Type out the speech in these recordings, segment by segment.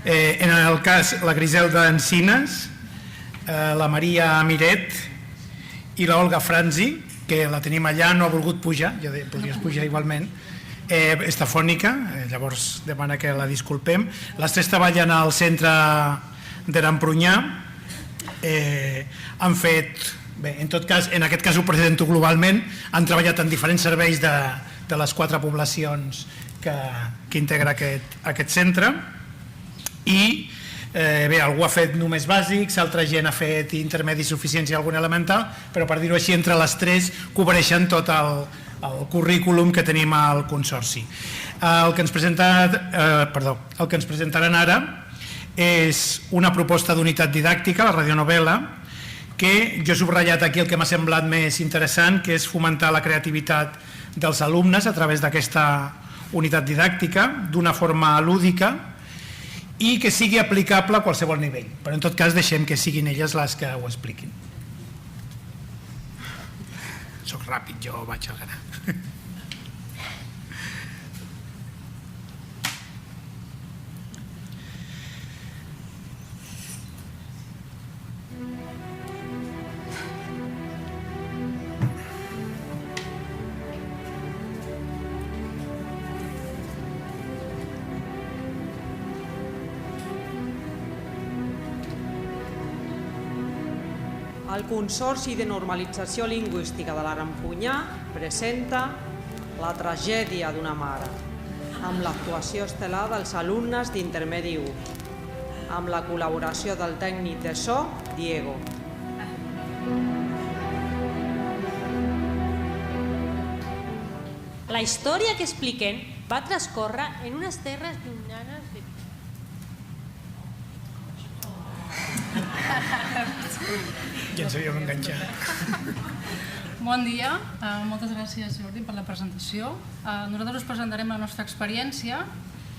En el cas, la Griselda Encines, la Maria Miret i l'Olga Franzi, que la tenim allà, no ha volgut pujar, ja podries pujar igualment, està fònica, llavors demana que la disculpem. Les tres treballen al centre d'Erampronyà, han fet, bé, en tot cas, en aquest cas ho presento globalment, han treballat en diferents serveis de les 4 poblacions que integra aquest centre i bé, algú ha fet només bàsics, altra gent ha fet intermedis suficients i algun elemental, però per dir-ho així, entre les tres cobreixen tot el currículum que tenim al Consorci. El que ens presentaran ara és una proposta d'unitat didàctica, la radionovel·la, que jo he subratllat aquí el que m'ha semblat més interessant, que és fomentar la creativitat dels alumnes a través d'aquesta unitat didàctica d'una forma lúdica i que sigui aplicable a qualsevol nivell, però en tot cas deixem que siguin elles les que ho expliquin. Soc ràpid, jo vaig al gra. El Consorci de Normalització Lingüística de l'Arampunyà presenta La tragèdia d'una mare, amb l'actuació estel·lar dels alumnes d'Intermedi 1, amb la col·laboració del tècnic de so, Diego. La història que expliquen va transcórrer en unes terres llunyanes de... Ja ens havíem enganxat. Bon dia, moltes gràcies Jordi per la presentació. Nosaltres us presentarem la nostra experiència,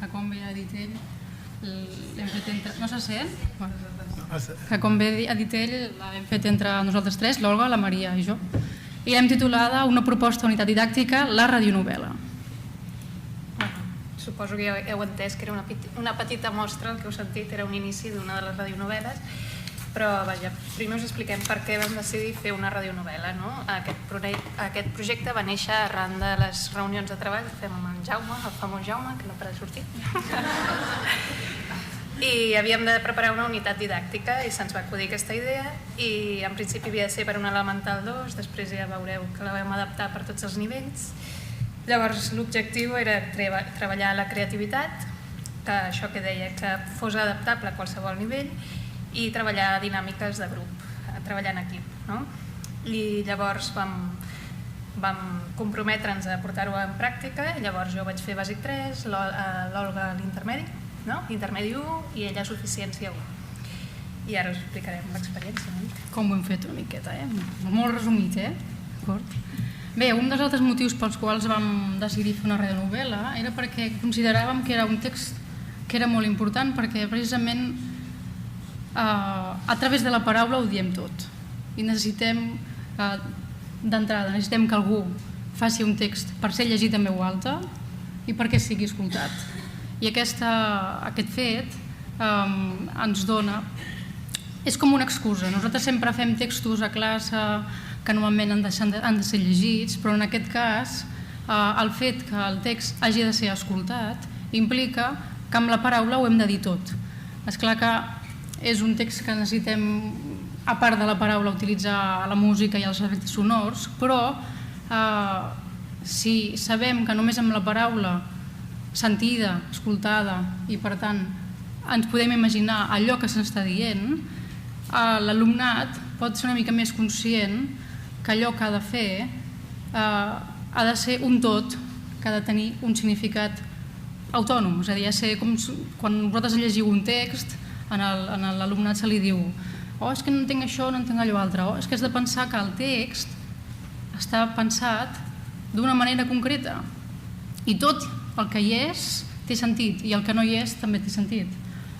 que com bé ha dit ell, l'hem fet entre... No se sent? Que com bé ha dit ell, l'hem fet entre nosaltres tres, l'Olga, la Maria i jo. I l'hem titulada Una proposta d'unitat didàctica, la radionovel·la. Suposo que ja heu entès que era una petita mostra, el que heu sentit era un inici d'una de les radionovel·les, però vaja, primer us expliquem per què vam decidir fer una radionovel·la. Aquest projecte va néixer arran de les reunions de treball que fem amb en Jaume, el famós Jaume, que no para de sortir. I havíem de preparar una unitat didàctica i se'ns va acudir aquesta idea i en principi havia de ser per un elemental 2, després ja veureu que la vam adaptar per tots els nivells. Llavors l'objectiu era treballar la creativitat, que això que deia, que fos adaptable a qualsevol nivell, i treballar dinàmiques de grup, treballar en equip. I llavors vam comprometre'ns a portar-ho en pràctica, i llavors jo vaig fer bàsic 3, l'Olga l'intermedi, intermedi 1 i ella suficiència 1. I ara us explicarem l'experiència. Com ho hem fet una miqueta, molt resumit, d'acord? Bé, un dels altres motius pels quals vam decidir fer una radionovel·la era perquè consideràvem que era un text que era molt important perquè precisament a través de la paraula ho diem tot i necessitem d'entrada, necessitem que algú faci un text per ser llegit en veu alta i perquè sigui escoltat. I aquest fet ens dona... És com una excusa. Nosaltres sempre fem textos a classe que normalment han de ser llegits, però en aquest cas el fet que el text hagi de ser escoltat implica que amb la paraula ho hem de dir tot. És clar que és un text que necessitem, a part de la paraula, utilitzar la música i els efectes sonors, però si sabem que només amb la paraula sentida, escoltada i per tant ens podem imaginar allò que s'està dient, l'alumnat pot ser una mica més conscient que allò que ha de fer ha de ser un tot que ha de tenir un significat autònom, és a dir, ha de ser com quan vosaltres llegiu un text, a l'alumnat se li diu és que no entenc això, no entenc allò altre, és que has de pensar que el text està pensat d'una manera concreta i tot el que hi és té sentit i el que no hi és també té sentit.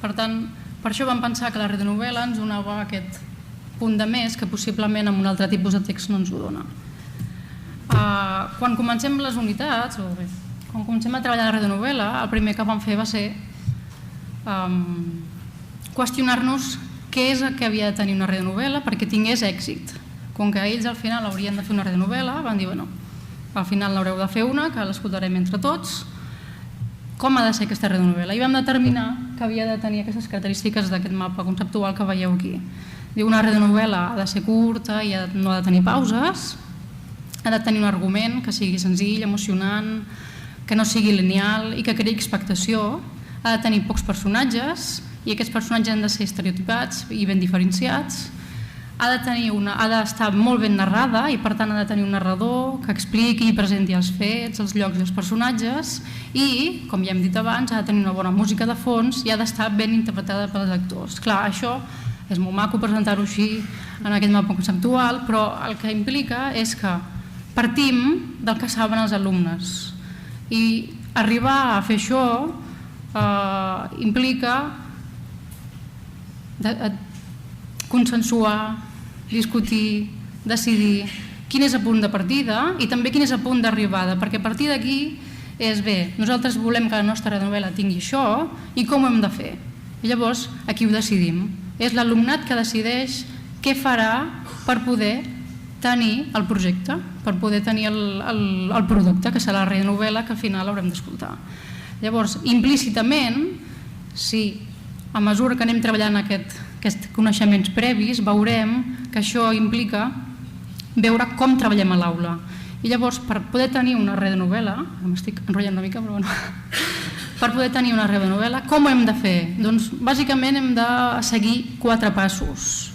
Per tant, per això vam pensar que la radionovel·la ens donava aquest punt de més que possiblement amb un altre tipus de text no ens ho dona. Quan comencem les unitats, o bé, quan comencem a treballar la radionovel·la, el primer que vam fer va ser qüestionar-nos què és el que havia de tenir una radionovel·la perquè tingués èxit. Com que ells al final haurien de fer una radionovel·la, van dir, bueno, al final n'haureu de fer una, que l'escoltarem entre tots. Com ha de ser aquesta radionovel·la? I vam determinar que havia de tenir aquestes característiques d'aquest mapa conceptual que veieu aquí. Diu, una radionovel·la ha de ser curta i no ha de tenir pauses, ha de tenir un argument que sigui senzill, emocionant, que no sigui lineal i que creï expectació, ha de tenir pocs personatges i aquests personatges han de ser estereotipats i ben diferenciats, ha d'estar molt ben narrada i per tant ha de tenir un narrador que expliqui i presenti els fets, els llocs i els personatges i, com ja hem dit abans, ha de tenir una bona música de fons i ha d'estar ben interpretada pels actors. Clar, això és molt maco presentar-ho així en aquest mapa conceptual, però el que implica és que partim del que saben els alumnes i arribar a fer això implica consensuar, discutir, decidir quin és el punt de partida i també quin és el punt d'arribada, perquè a partir d'aquí és bé, nosaltres volem que la nostra novel·la tingui això i com ho hem de fer. I llavors aquí ho decidim. És l'alumnat que decideix què farà per poder tenir el projecte, per poder tenir el producte, que serà la radionovel·la que al final haurem d'escoltar. Llavors, implícitament, si a mesura que anem treballant aquests coneixements previs, veurem que això implica veure com treballem a l'aula. I llavors, per poder tenir una radionovel·la, m'estic enrotllant una mica, però bueno, per poder tenir una radionovel·la, com ho hem de fer? Doncs bàsicament hem de seguir 4 passos.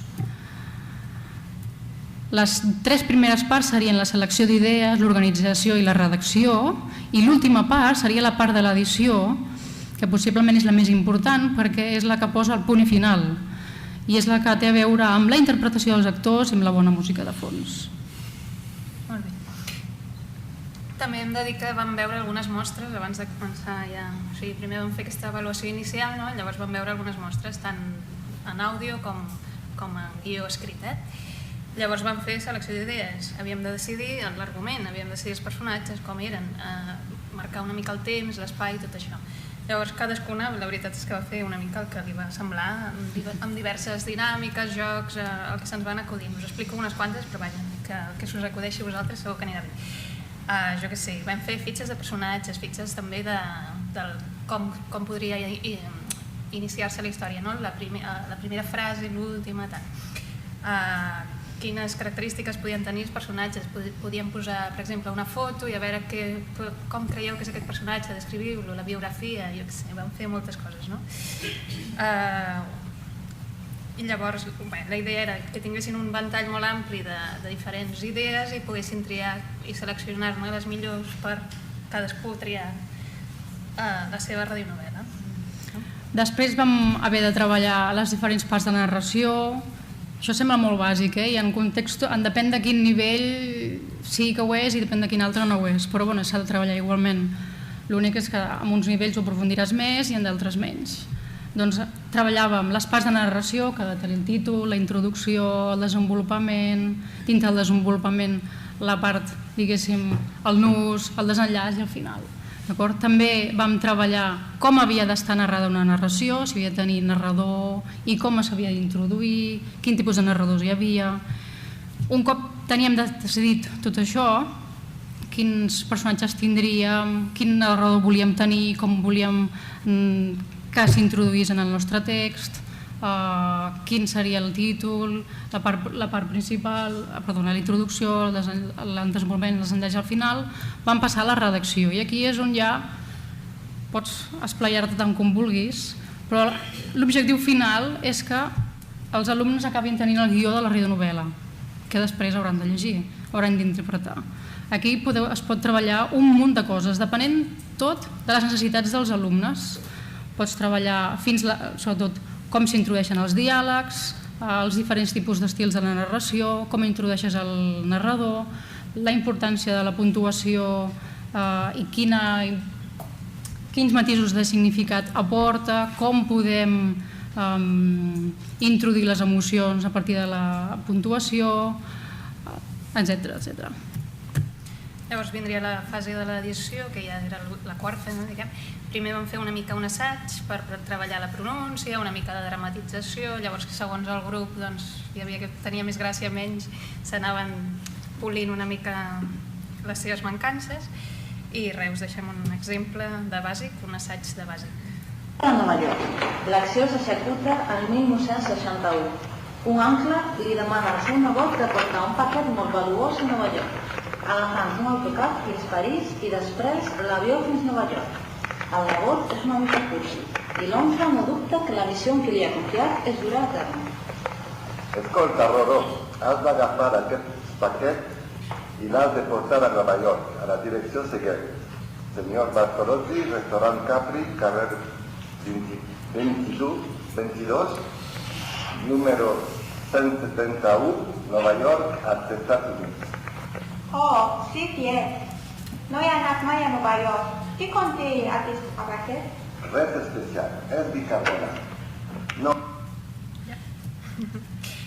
Les 3 primeres parts serien la selecció d'idees, l'organització i la redacció, i l'última part seria la part de l'edició, que possiblement és la més important perquè és la que posa el punt i final i és la que té a veure amb la interpretació dels actors i amb la bona música de fons. Molt bé. També hem de dir que vam veure algunes mostres abans de començar ja. O sigui, primer vam fer aquesta avaluació inicial, no? Llavors vam veure algunes mostres tant en àudio com en guió escrit. Llavors vam fer selecció d'idees, havíem de decidir l'argument, havíem de decidir els personatges, com eren, marcar una mica el temps, l'espai, tot això. Llavors cadascuna, la veritat és que va fer una mica el que li va semblar, amb diverses dinàmiques, jocs, el que se'ns van acudir. Us explico unes quantes, però vaja, que s'us acudeixi a vosaltres segur que anirà bé. Jo què sé, vam fer fitxes de personatges, fitxes també de com podria iniciar-se la història, no? La primera frase, l'última, tant. Quines característiques podien tenir els personatges, podíem posar, per exemple, una foto i a veure com creieu que és aquest personatge, descriviu-lo, la biografia, jo què sé, vam fer moltes coses, no? I llavors, la idea era que tinguessin un ventall molt ampli de diferents idees i poguessin triar i seleccionar-ne les millors per cadascú triar la seva radionovel·la. Després vam haver de treballar les diferents parts de narració. Això sembla molt bàsic, i en context depèn de quin nivell sí que ho és i depèn de quin altre no ho és, però s'ha de treballar igualment. L'únic és que en uns nivells ho aprofundiràs més i en d'altres menys. Doncs treballàvem les parts de narració, que ha de tenir el títol, la introducció, el desenvolupament, dintre del desenvolupament la part, diguéssim, el nus, el desenllaç i el final. També vam treballar com havia d'estar narrada una narració, si havia de tenir narrador i com s'havia d'introduir, quin tipus de narradors hi havia. Un cop teníem decidit tot això, quins personatges tindríem, quin narrador volíem tenir, com volíem que s'introduís en el nostre text, quin seria el títol, la part principal, la introducció, el desenvolupament, el desenllaç al final, vam passar a la redacció i aquí és on ja pots esplaiar-te tant com vulguis, però l'objectiu final és que els alumnes acabin tenint el guió de la radionovel·la, que després hauran de llegir, hauran d'interpretar. Aquí es pot treballar un munt de coses, depenent tot de les necessitats dels alumnes. Pots treballar fins, sobretot, com s'introdueixen els diàlegs, els diferents tipus d'estils de la narració, com introdueixes el narrador, la importància de la puntuació i quins matisos de significat aporta, com podem introduir les emocions a partir de la puntuació, etc. Llavors vindria la fase de l'edició, que ja era la quarta, no? Primer vam fer una mica un assaig per treballar la pronúncia, una mica de dramatització, llavors segons el grup hi havia que tenia més gràcia, menys, s'anaven polint una mica les seves mancances i res, us deixem un exemple de bàsic, un assaig de bàsic. A Nova York, l'acció s'executa el 1961. Un oncle li demana al seu nebot de portar un paquet molt valuós a Nova York, agafant un autocar fins París i després l'avió fins Nova York. El nebot és una mica cursi i l'oncle no dubta que la missió que li ha confiat és durar a terme. Escolta, Roró, has d'agafar aquest paquet i l'has de portar a Nova York, a la direcció següent. Senyor Bartolozzi, restaurant Capri, carrer 22, número 171, Nova York, als Estats Units. Oh, sí, tiet. No he anat mai a Nova York. Què conté aquest paquet? Res especial, és bicarbonat. No.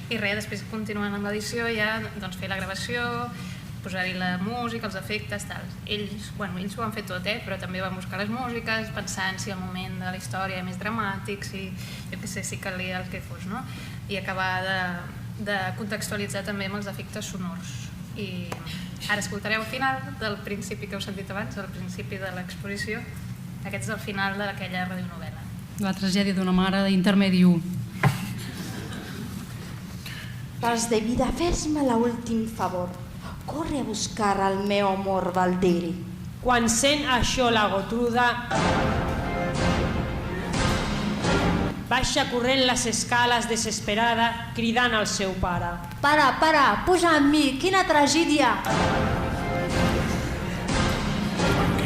I res, després continuant amb l'edició ja fer la gravació, posar-hi la música, els efectes, tal. Ells ho han fet tot, però també van buscar les músiques, pensant si el moment de la història era més dramàtic, si, jo què sé, si calia el que fos, no? I acabar de contextualitzar també amb els efectes sonors. I ara escoltareu al final del principi que heu sentit abans, al principi de l'exposició. Aquest és el final d'aquella radionovel·la. La tragèdia d'una mare d'Intermedi 1. Pas de vida, fes-me l'últim favor. Corre a buscar el meu amor Valdiri. Quan sent això la Gotruda baixa corrent les escales desesperada cridant al seu pare. Para, puja amb mi, quina tragèdia!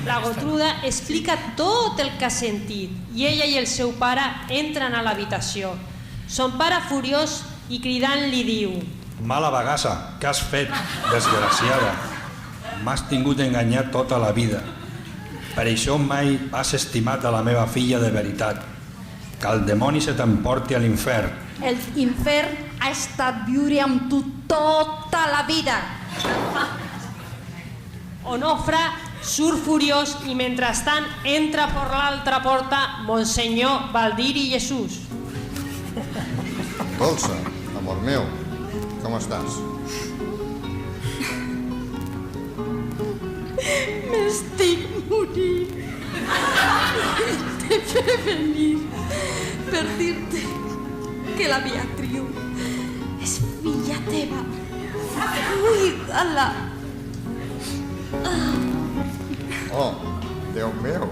La Gotruda explica tot el que ha sentit i ella i el seu pare entren a l'habitació. Son pare furiós i cridant li diu: Mala bagassa, què has fet, desgraciada? M'has tingut enganyat tota la vida. Per això mai has estimat a la meva filla de veritat. Que el demoni se t'emporti a l'infern. L'infern ha estat viure amb tu tota la vida. Onofre surt furiós i mentrestant entra per l'altra porta Monsenyor Valdiri Jesús. Dolça, amor meu, com estàs? M'estic morint. Te he venir per dir-te que la Beatriu és filla teva. Cuida-la. Oh, Déu meu,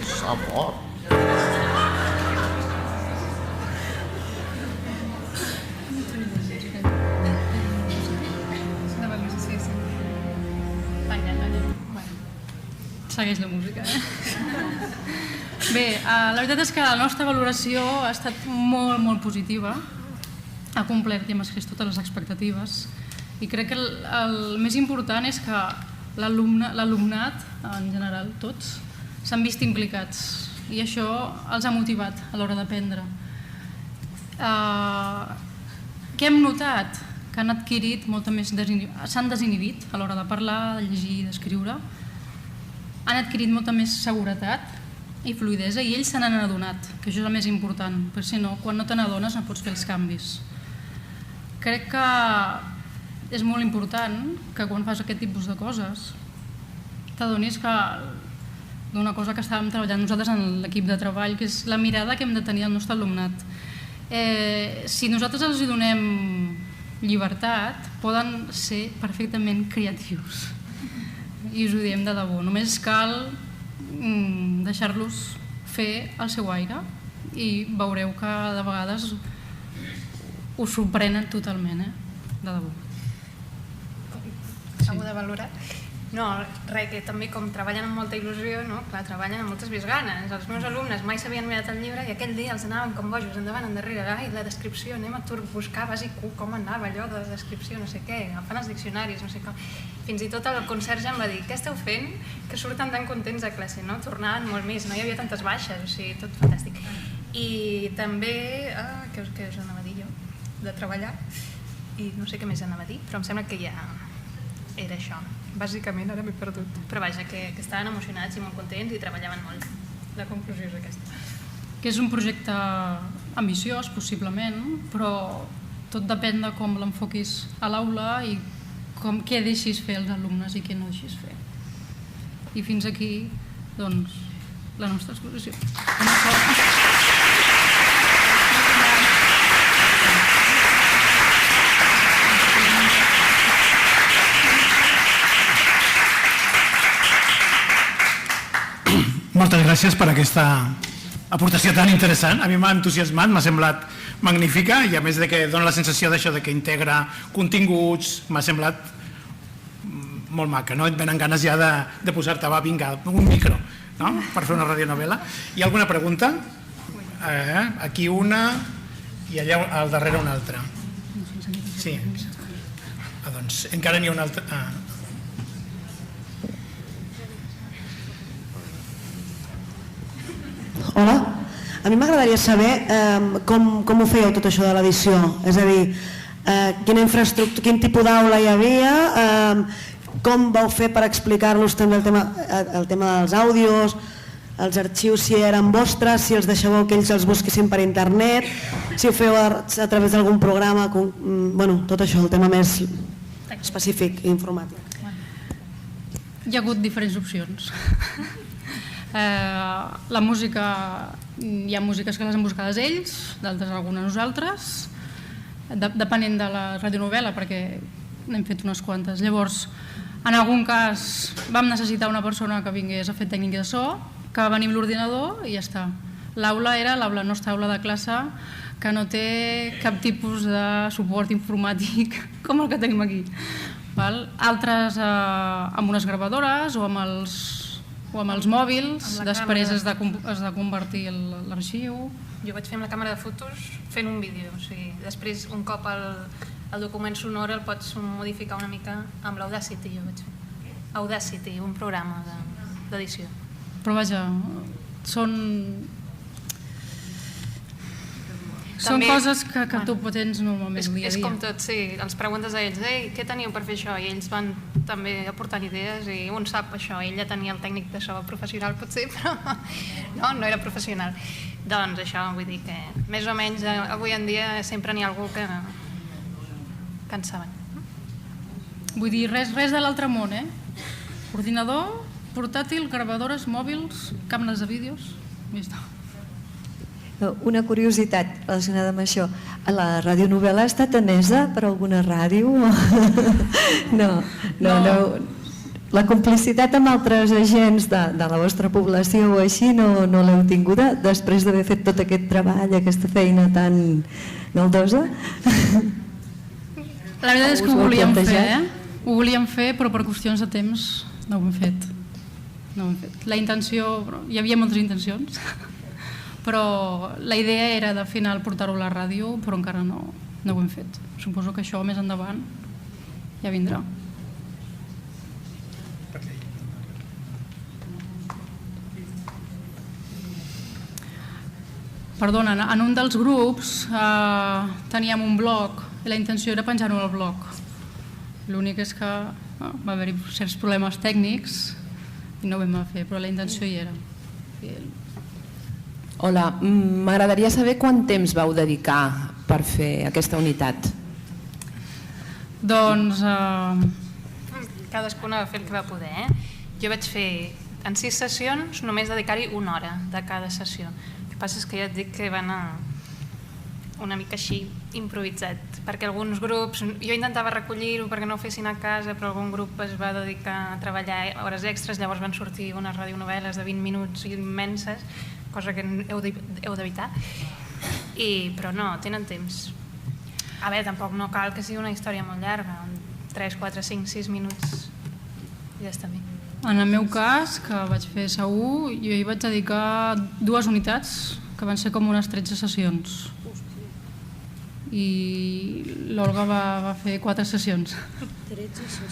s'ha mort. Segueix la música. Bé, la veritat és que la nostra valoració ha estat molt positiva. Ha complert, ja m'has totes les expectatives. I crec que el més important és que l'alumnat, en general, tots, s'han vist implicats. I això els ha motivat a l'hora d'aprendre. Què hem notat? Que han adquirit molta més... s'han desinhibit a l'hora de parlar, de llegir i d'escriure. Han adquirit molta més seguretat i fluïdesa i ells se n'han adonat, que això és el més important, perquè si no, quan no te n'adones no pots fer els canvis. Crec que és molt important que quan fas aquest tipus de coses t'adonis que d'una cosa que estàvem treballant nosaltres en l'equip de treball, que és la mirada que hem de tenir al nostre alumnat. Si nosaltres els donem llibertat, poden ser perfectament creatius. I us ho diem de debò, només cal deixar-los fer el seu aire i veureu que de vegades us sorprenen totalment, de debò. Algú de valorar? No, res, que també com treballen amb molta il·lusió, clar, treballen amb moltes més ganes. Els meus alumnes mai s'havien mirat el llibre i aquell dia els anàvem com bojos, endavant, endarrere, ai, la descripció, anem a buscar bàsic com anava allò de la descripció, no sé què, agafant els diccionaris, no sé com. Fins i tot el conserge em va dir, què esteu fent? Que surten tan contents a classe, no? Tornaven molt més, no hi havia tantes baixes, o sigui, tot fantàstic. I també, què us anava a dir jo? De treballar, i no sé què més anava a dir, però em sembla que ja era això. Bàsicament, ara m'he perdut. Però vaja, que estaven emocionats i molt contents i treballaven molt. La conclusió és aquesta. Que és un projecte ambiciós, possiblement, però tot depèn de com l'enfoquis a l'aula i què deixis fer als alumnes i què no deixis fer. I fins aquí, doncs, la nostra exposició. Moltes gràcies per aquesta aportació tan interessant. A mi m'ha entusiasmat, m'ha semblat magnífica i a més de que dona la sensació d'això de que integra continguts, m'ha semblat molt maca, no? Et venen ganes ja de posar-te, va, vinga, un micro, no? Per fer una radionovela. Hi ha alguna pregunta? Aquí una i allà al darrere una altra. Sí. Doncs encara n'hi ha una altra. Hola, a mi m'agradaria saber com ho fèieu tot això de l'edició, és a dir, quina infraestructura, quin tipus d'aula hi havia, com vau fer per explicar-los també el tema dels àudios, els arxius si eren vostres, si els deixàveu que ells els busquessin per internet, si ho feu a través d'algun programa, bueno, tot això, el tema més específic i informàtic. Hi ha hagut diferents opcions. La música, hi ha músiques que les hem buscades ells, d'altres algunes nosaltres, depenent de la radionovela, perquè n'hem fet unes quantes. Llavors, en algun cas vam necessitar una persona que vingués a fer tècnic de so, que va venir amb l'ordinador i ja està. L'aula era la nostra aula de classe, que no té cap tipus de suport informàtic com el que tenim aquí. Altres amb unes gravadores o amb els mòbils, després has de convertir l'arxiu. Jo vaig fer amb la càmera de fotos fent un vídeo, o sigui, després un cop el document sonor el pots modificar una mica amb l'Audacity, jo vaig fer. Audacity, un programa d'edició. Però vaja, són coses que tu tens normalment dia a dia. És com tot, sí, els preguntes a ells, què teniu per fer això? I ells van també aportant idees i un sap això, ell ja tenia el tècnic de so professional potser, però no era professional. Doncs això, vull dir que més o menys avui en dia sempre n'hi ha algú que en saben. Vull dir, res de l'altre món, Ordinador, portàtil, gravadores, mòbils, càmeres de vídeos, i ja està. Una curiositat relacionada amb això. La radionovela ha estat emesa per alguna ràdio? No. La complicitat amb altres agents de la vostra població o així no l'heu tinguda després d'haver fet tot aquest treball, aquesta feina tan maldosa? La veritat és que ho volíem fer, Ho volíem fer, però per qüestions de temps no ho hem fet. La intenció, hi havia moltes intencions, però la idea era de final portar-ho a la ràdio, però encara no ho hem fet. Suposo que això més endavant ja vindrà. Perdona, en un dels grups teníem un blog i la intenció era penjar-ho al blog. L'únic és que va haver-hi certs problemes tècnics i no ho vam fer, però la intenció hi era. Hola, m'agradaria saber quant temps vau dedicar per fer aquesta unitat. Doncs... Cadascuna va fer el que va poder. Jo vaig fer en 6 sessions només dedicar-hi 1 hora de cada sessió. El que passa és que ja et dic que va anar una mica així improvisat, perquè alguns grups, jo intentava recollir-ho perquè no ho fessin a casa, però algun grup es va dedicar a treballar hores extres, llavors van sortir unes radionovel·les de 20 minuts immenses, cosa que heu d'evitar, però no, tenen temps. A veure, tampoc no cal que sigui una història molt llarga, 3, 4, 5, 6 minuts i ja està bé. En el meu cas, que vaig fer segur, jo hi vaig dedicar 2 unitats, que van ser com unes 13 sessions. I l'Olga va fer 4 sessions.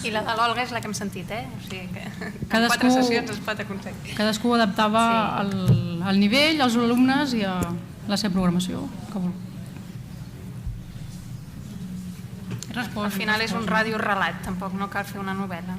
I la de l'Olga és la que hem sentit, O sigui que en 4 sessions es pot aconseguir. Cadascú adaptava al nivell, als alumnes i a la seva programació. Al final és un ràdio relat, tampoc no cal fer una novel·la.